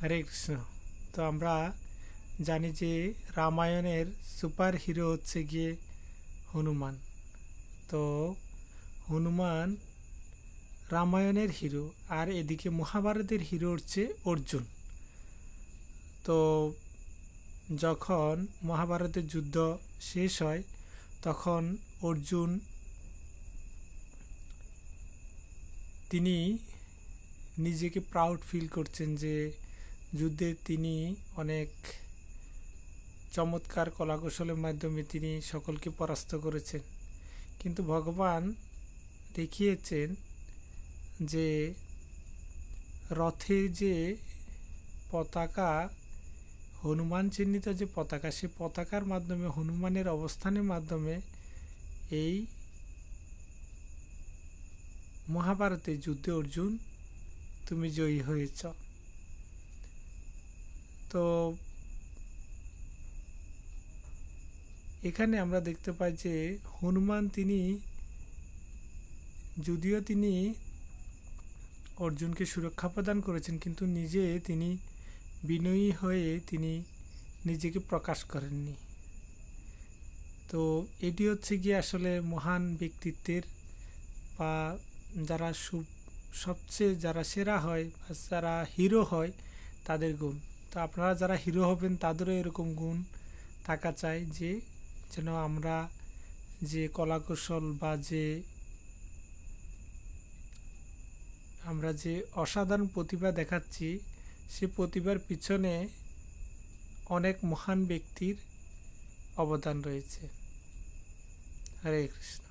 হরে কৃষ্ণ। তো আমরা জানি যে রামায়ণের সুপার হিরো হচ্ছে গিয়ে হনুমান। তো হনুমান রামায়ণের হিরো, আর এদিকে মহাভারতের হিরো হচ্ছে অর্জুন। তো যখন মহাভারতের যুদ্ধ শেষ হয় তখন অর্জুন তিনি নিজেকে প্রাউড ফিল করছেন যে যুদ্ধে তিনি অনেক চমৎকার কলাকৌশলের মাধ্যমে তিনি সকলকে পরাস্ত করেছেন। কিন্তু ভগবান দেখিয়েছেন যে রথের যে পতাকা, হনুমান চিহ্নিত যে পতাকা, সে পতাকার মাধ্যমে, হনুমানের অবস্থানের মাধ্যমে এই মহাভারতের যুদ্ধে অর্জুন তুমি জয়ী হয়েছ। তো এখানে আমরা দেখতে পাই যে হনুমান তিনি যদিও তিনি অর্জুনকে সুরক্ষা প্রদান করেছেন, কিন্তু নিজে তিনি বিনয়ী হয়ে তিনি নিজেকে প্রকাশ করেননি। তো এটি হচ্ছে গিয়ে আসলে মহান ব্যক্তিত্বের বা যারা সবচেয়ে যারা সেরা হয় বা যারা হিরো হয় তাদের গুণ। তো আপনারা যারা হিরো হবেন তাদেরও এরকম গুণ থাকা চাই, যে যেন আমরা যে কলাকৌশল বা আমরা যে অসাধারণ প্রতিভা দেখাচ্ছি, সে প্রতিভার পিছনে অনেক মহান ব্যক্তির অবদান রয়েছে। হরে কৃষ্ণ।